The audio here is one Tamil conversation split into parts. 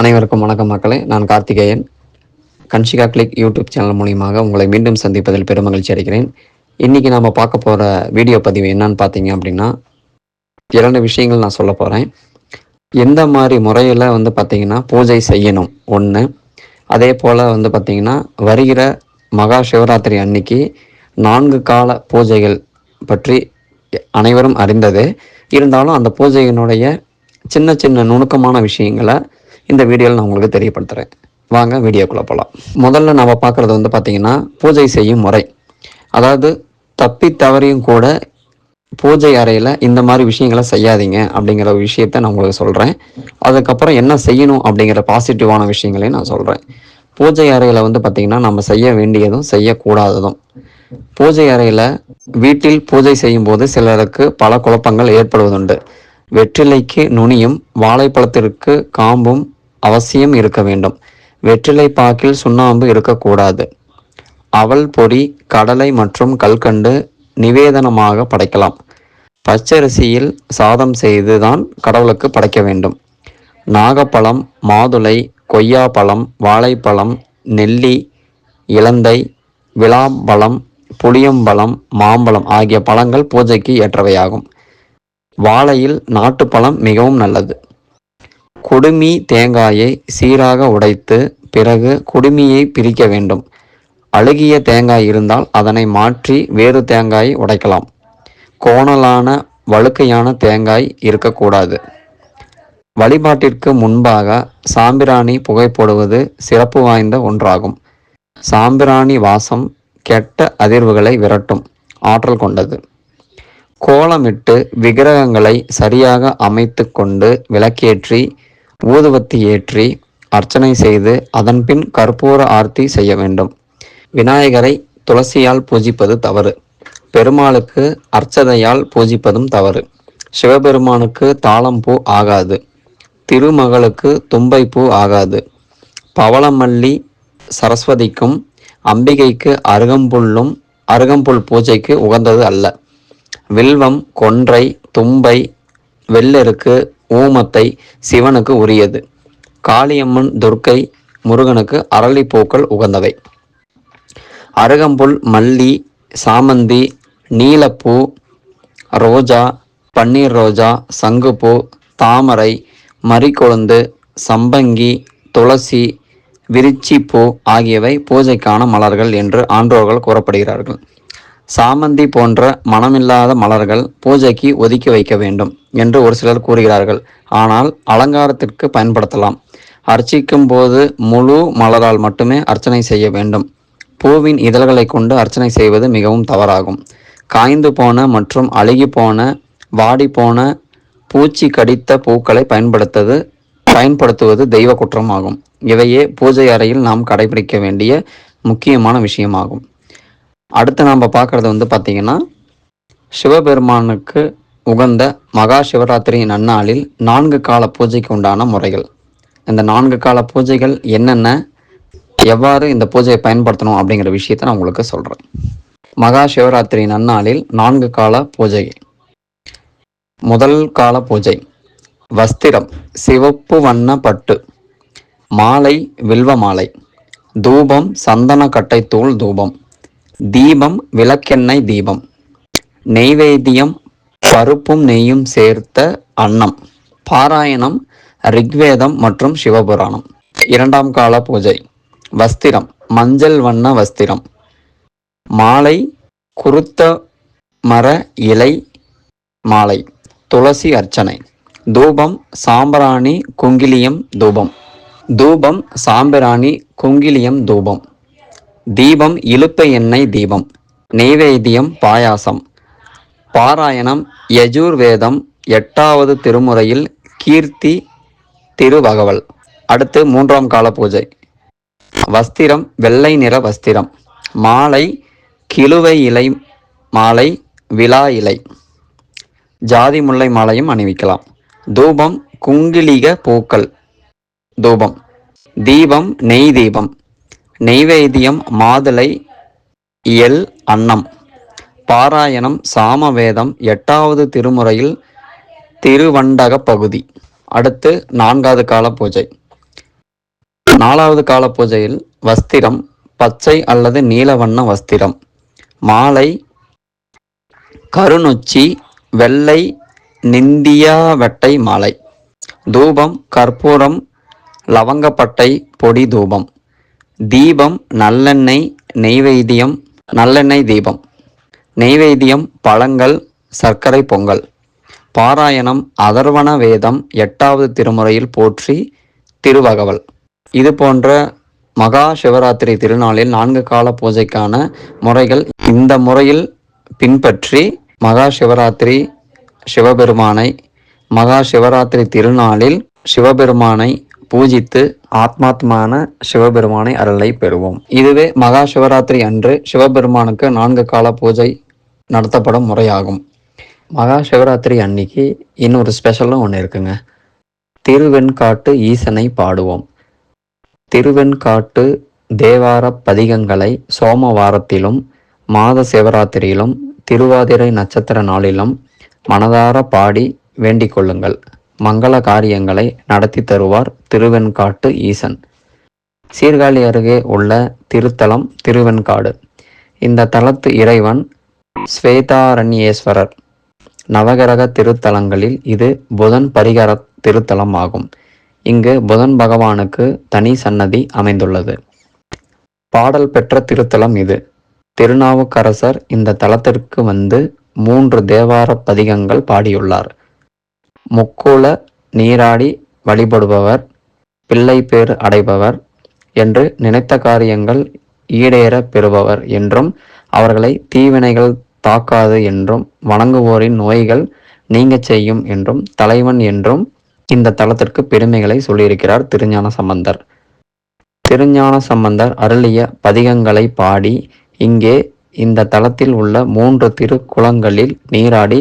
அனைவருக்கும் வணக்கம் மக்களே. நான் Karthikeyan. Kanshika click YouTube channel மூலியமாக உங்களை மீண்டும் சந்திப்பதில் பெருமகிழ்ச்சி அடைகிறேன். இன்றைக்கி நாம் பார்க்க போகிற வீடியோ பதிவு என்னன்னு பார்த்தீங்க அப்படின்னா, 2 விஷயங்கள் நான் சொல்ல போகிறேன். எந்த மாதிரி முறையில் பார்த்திங்கன்னா பூஜை செய்யணும் ஒன்று, அதே போல் பார்த்திங்கன்னா வருகிற மகா சிவராத்திரி அன்னைக்கு 4 கால பூஜைகள் பற்றி அனைவரும் அறிந்தது. இருந்தாலும் அந்த பூஜையினுடைய சின்ன சின்ன நுணுக்கமான விஷயங்களை இந்த வீடியோவில் நான் உங்களுக்கு தெரியப்படுத்துகிறேன். வாங்க வீடியோக்குள்ளே போகலாம். முதல்ல நம்ம பார்க்குறது பார்த்திங்கன்னா பூஜை செய்யும் முறை. அதாவது தப்பி தவறியும் கூட பூஜை அறையில் இந்த மாதிரி விஷயங்களை செய்யாதீங்க அப்படிங்கிற ஒரு விஷயத்த நான் உங்களுக்கு சொல்கிறேன். அதுக்கப்புறம் என்ன செய்யணும் அப்படிங்கிற பாசிட்டிவான விஷயங்களையும் நான் சொல்கிறேன். பூஜை அறையில் பார்த்திங்கன்னா நம்ம செய்ய வேண்டியதும் செய்யக்கூடாததும். பூஜை அறையில் வீட்டில் பூஜை செய்யும் போது சிலருக்கு பல குழப்பங்கள் ஏற்படுவதுண்டு. வெற்றிலைக்கு நுனியும் வாழைப்பழத்திற்கு காம்பும் அவசியம் இருக்க வேண்டும். வெற்றிலை பாக்கில் சுண்ணாம்பு இருக்கக்கூடாது. அவல் பொரி, கடலை மற்றும் கல்கண்டு நிவேதனமாக படைக்கலாம். பச்சரிசியில் சாதம் செய்து தான் கடவுளுக்கு படைக்க வேண்டும். நாகப்பழம், மாதுளை, கொய்யாப்பழம், வாழைப்பழம், நெல்லி, இலந்தை, விளாம்பழம், புளியம்பழம், மாம்பழம் ஆகிய பழங்கள் பூஜைக்கு ஏற்றவையாகும். வாழையில் நாட்டுப்பழம் மிகவும் நல்லது. குடுமி தேங்காயை சீராக உடைத்து பிறகு குடுமியை பிரிக்க வேண்டும். அழுகிய தேங்காய் இருந்தால் அதனை மாற்றி வேறு தேங்காயை உடைக்கலாம். கோணலான வழுக்கையான தேங்காய் இருக்கக்கூடாது. வழிபாட்டிற்கு முன்பாக சாம்பிராணி புகை போடுவது சிறப்பு வாய்ந்த ஒன்றாகும். சாம்பிராணி வாசம் கெட்ட அதிர்வுகளை விரட்டும் ஆற்றல் கொண்டது. கோலமிட்டு விக்கிரகங்களை சரியாக அமைத்து கொண்டு விளக்கேற்றி ஊதுவத்தி ஏற்றி அர்ச்சனை செய்து அதன்பின் கற்பூர ஆர்த்தி செய்ய வேண்டும். விநாயகரை துளசியால் பூஜிப்பது தவறு. பெருமாளுக்கு அர்ச்சதையால் பூஜிப்பதும் தவறு. சிவபெருமானுக்கு தாளம்பூ ஆகாது. திருமகளுக்கு தும்பைப்பூ ஆகாது. பவளமல்லி சரஸ்வதிக்கும் அம்பிகைக்கு அருகம்புல் பூஜைக்கு உகந்தது அல்ல. வில்வம், கொன்றை, தும்பை, வெள்ளெருக்கு, ஊமத்தை சிவனுக்கு உரியது. காளியம்மன், துர்க்கை, முருகனுக்கு அரளிப்பூக்கள் உகந்தவை. அருகம்புல், மல்லி, சாமந்தி, நீலப்பூ, ரோஜா, பன்னீர் ரோஜா, சங்குப்பூ, தாமரை, மறிக்கொழுந்து, சம்பங்கி, துளசி, விரிச்சிப்பூ ஆகியவை பூஜைக்கான மலர்கள் என்று ஆன்றோர்கள் கூறப்படுகிறார்கள். சாமந்தி போன்ற மனமில்லாத மலர்கள் பூஜைக்கு ஒதுக்கி வைக்க வேண்டும் என்று ஒரு சிலர் கூறுகிறார்கள். ஆனால் அலங்காரத்திற்கு பயன்படுத்தலாம். அர்ச்சிக்கும் போது முழு மலரால் மட்டுமே அர்ச்சனை செய்ய வேண்டும். பூவின் இதழ்களை கொண்டு அர்ச்சனை செய்வது மிகவும் தவறாகும். காய்ந்து போன மற்றும் அழுகி போன, வாடி போன, பூச்சி கடித்த பூக்களை பயன்படுத்துவது தெய்வ குற்றமாகும். இவையே பூஜை அறையில் நாம் கடைபிடிக்க வேண்டிய முக்கியமான விஷயமாகும். அடுத்து நாம் பார்க்குறது பார்த்திங்கன்னா சிவபெருமானுக்கு உகந்த மகா சிவராத்திரி நன்னாளில் 4 கால பூஜைக்கு உண்டான முறைகள். இந்த 4 கால பூஜைகள் என்னென்ன, எவ்வாறு இந்த பூஜையை பயன்படுத்தணும் அப்படிங்கிற விஷயத்தை நான் உங்களுக்கு சொல்கிறேன். மகா சிவராத்திரி நன்னாளில் 4 கால பூஜை. முதல் கால பூஜை. வஸ்திரம் சிவப்பு வண்ண பட்டு, மாலை வில்வ மாலை, தூபம் சந்தன கட்டை தூள் தூபம், தீபம் விளக்கெண்ணெய் தீபம், நெய்வேத்தியம் பருப்பும் நெய்யும் சேர்த்த அன்னம், பாராயணம் ரிக்வேதம் மற்றும் சிவபுராணம். 2ஆம் கால பூஜை. வஸ்திரம் மஞ்சள் வண்ண வஸ்திரம், மாலை குருத்த மர இலை மாலை, துளசி அர்ச்சனை, தூபம் சாம்பிராணி குங்கிலியம் தூபம், தூபம் சாம்பிராணி குங்கிலியம் தூபம், தீபம் இலுப்பை எண்ணெய் தீபம், நெய்வேத்தியம் பாயாசம், பாராயணம் யஜுர்வேதம் 8வது திருமுறையில் கீர்த்தி திருவகவல். அடுத்து 3ஆம் கால பூஜை. வஸ்திரம் வெள்ளை நிற வஸ்திரம், மாலை கிழுவை இலை மாலை, விழா இலை, ஜாதி முல்லை மாலையும் அணிவிக்கலாம். தூபம் குங்கிலிக பூக்கள் தூபம், தீபம் நெய் தீபம், நெய்வேத்தியம் மாதுளை எல் அன்னம், பாராயணம் சாமவேதம் 8வது திருமுறையில் திருவண்டக பகுதி. அடுத்து 4வது கால பூஜை. 4வது கால பூஜையில் வஸ்திரம் பச்சை அல்லது நீல வண்ண வஸ்திரம், மாலை கருநொச்சி வெள்ளை நிந்தியா வெட்டை மாலை, தூபம் கற்பூரம் லவங்கப்பட்டை பொடி தூபம், தீபம் நல்லெண்ணெய் நெய்வேத்தியம், நல்லெண்ணெய் தீபம், நெய்வேத்தியம் பழங்கள் சர்க்கரை பொங்கல், பாராயணம் அதர்வண வேதம் 8வது திருமுறையில் போற்றி திருவகவல். இது போன்ற மகா சிவராத்திரி திருநாளில் 4 கால பூஜைக்கான முறைகள் இந்த முறையில் பின்பற்றி மகா சிவராத்திரி சிவபெருமானை மகா சிவராத்திரி திருநாளில் சிவபெருமானை பூஜித்து ஆத்மாத்மான சிவபெருமானை அருளை பெறுவோம். இதுவே மகா சிவராத்திரி அன்று சிவபெருமானுக்கு 4 கால பூஜை நடத்தப்படும் முறையாகும். மகா சிவராத்திரி அன்னைக்கு இன்னொரு ஸ்பெஷலும் ஒன்று இருக்குங்க. திருவெண்காட்டு ஈசனை பாடுவோம். திருவெண்காட்டு தேவார பதிகங்களை சோமவாரத்திலும் மாத சிவராத்திரியிலும் திருவாதிரை நட்சத்திர நாளிலும் மனதார பாடி வேண்டிக் கொள்ளுங்கள். மங்கள காரியங்களை நடத்தி தருவார் திருவெண்காட்டு ஈசன். சீர்காழி அருகே உள்ள திருத்தலம் திருவெண்காடு. இந்த தலத்து இறைவன் ஸ்வேதாரண்யேஸ்வரர். நவகிரக திருத்தலங்களில் இது புதன் பரிகார திருத்தலம் ஆகும். இங்கு புதன் பகவானுக்கு தனி சன்னதி அமைந்துள்ளது. பாடல் பெற்ற திருத்தலம் இது. திருநாவுக்கரசர் இந்த தலத்திற்கு வந்து 3 தேவார பதிகங்கள் பாடியுள்ளார். முக்குள நீராடி வழிபடுபவர் பிள்ளை பேறு அடைபவர் என்று, நினைத்த காரியங்கள் ஈடேற பெறுபவர் என்றும், அவர்களை தீவினைகள் தாக்காது என்றும், வணங்குவோரின் நோய்கள் நீங்க செய்யும் என்றும், தலைவன் என்றும் இந்த தலத்திற்கு பெருமைகளை சொல்லியிருக்கிறார் திருஞான சம்பந்தர். திருஞான சம்பந்தர் அருளிய பதிகங்களை பாடி இங்கே இந்த தலத்தில் உள்ள 3 திருக்குளங்களில் நீராடி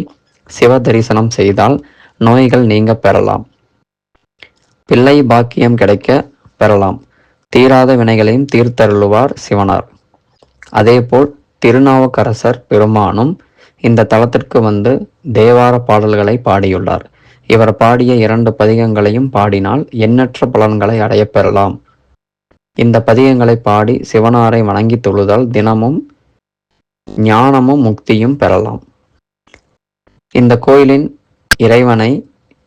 சிவ தரிசனம் செய்தால் நோய்கள் நீங்க பெறலாம், பிள்ளை பாக்கியம் கிடைக்க பெறலாம், தீராத வினைகளையும் தீர்த்தருளுவார் சிவனார். அதேபோல் திருநாவுக்கரசர் பெருமானும் இந்த தலத்திற்கு வந்து தேவார பாடல்களை பாடியுள்ளார். இவர் பாடிய 2 பதிகங்களையும் பாடினால் எண்ணற்ற பலன்களை அடைய பெறலாம். இந்த பதிகங்களை பாடி சிவனாரை வணங்கி தொழுதால் தினமும் ஞானமும் முக்தியும் பெறலாம். இந்த கோயிலின் இறைவனை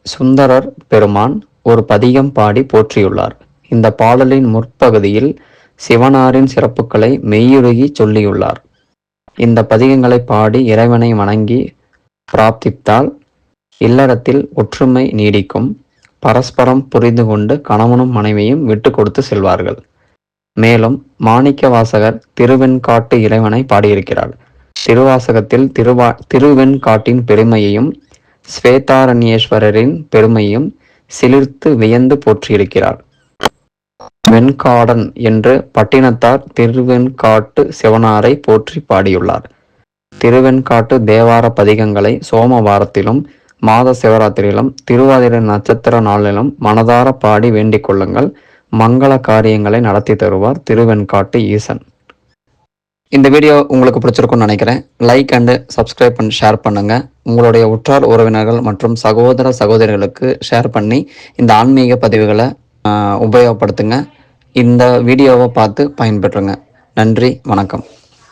சுந்தரர் பெருமான் ஒரு பதிகம் பாடி போற்றியுள்ளார். இந்த பாடலின் முற்பகுதியில் சிவனாரின் சிறப்புகளை மெய்யுருகி சொல்லியுள்ளார். இந்த பதிகங்களை பாடி இறைவனை வணங்கி பிரார்த்தித்தால் இல்லறத்தில் ஒற்றுமை நீடிக்கும், பரஸ்பரம் புரிந்து கொண்டு கணவனும் மனைவியும் விட்டு கொடுத்து செல்வார்கள். மேலும் மாணிக்க வாசகர் திருவெண்காட்டு இறைவனை பாடியிருக்கிறார். திருவாசகத்தில் திருவெண்காட்டின் பெருமையையும் ஸ்வேதாரண்யேஸ்வரரின் பெருமையும் சிலிர்த்து வியந்து போற்றியிருக்கிறார். வெண்காடன் என்று பட்டினத்தார் திருவெண்காட்டு சிவனாரை போற்றி பாடியுள்ளார். திருவெண்காட்டு தேவார பதிகங்களை சோமவாரத்திலும் மாத சிவராத்திரியிலும் திருவாதிரை நட்சத்திர நாளிலும் மனதார பாடி வேண்டிக் கொள்ளுங்கள். மங்கள காரியங்களை நடத்தி தருவார் திருவெண்காட்டு ஈசன். இந்த வீடியோ உங்களுக்கு பிடிச்சிருக்கும்னு நினைக்கிறேன். லைக் அண்டு சப்ஸ்கிரைப் பண்ணி ஷேர் பண்ணுங்க. உங்களுடைய உற்றார் உறவினர்கள் மற்றும் சகோதர சகோதரிகளுக்கு ஷேர் பண்ணி இந்த ஆன்மீக பதிவுகளை உபயோகப்படுத்துங்க. இந்த வீடியோவை பார்த்து பயன்பெற்றுங்க. நன்றி, வணக்கம்.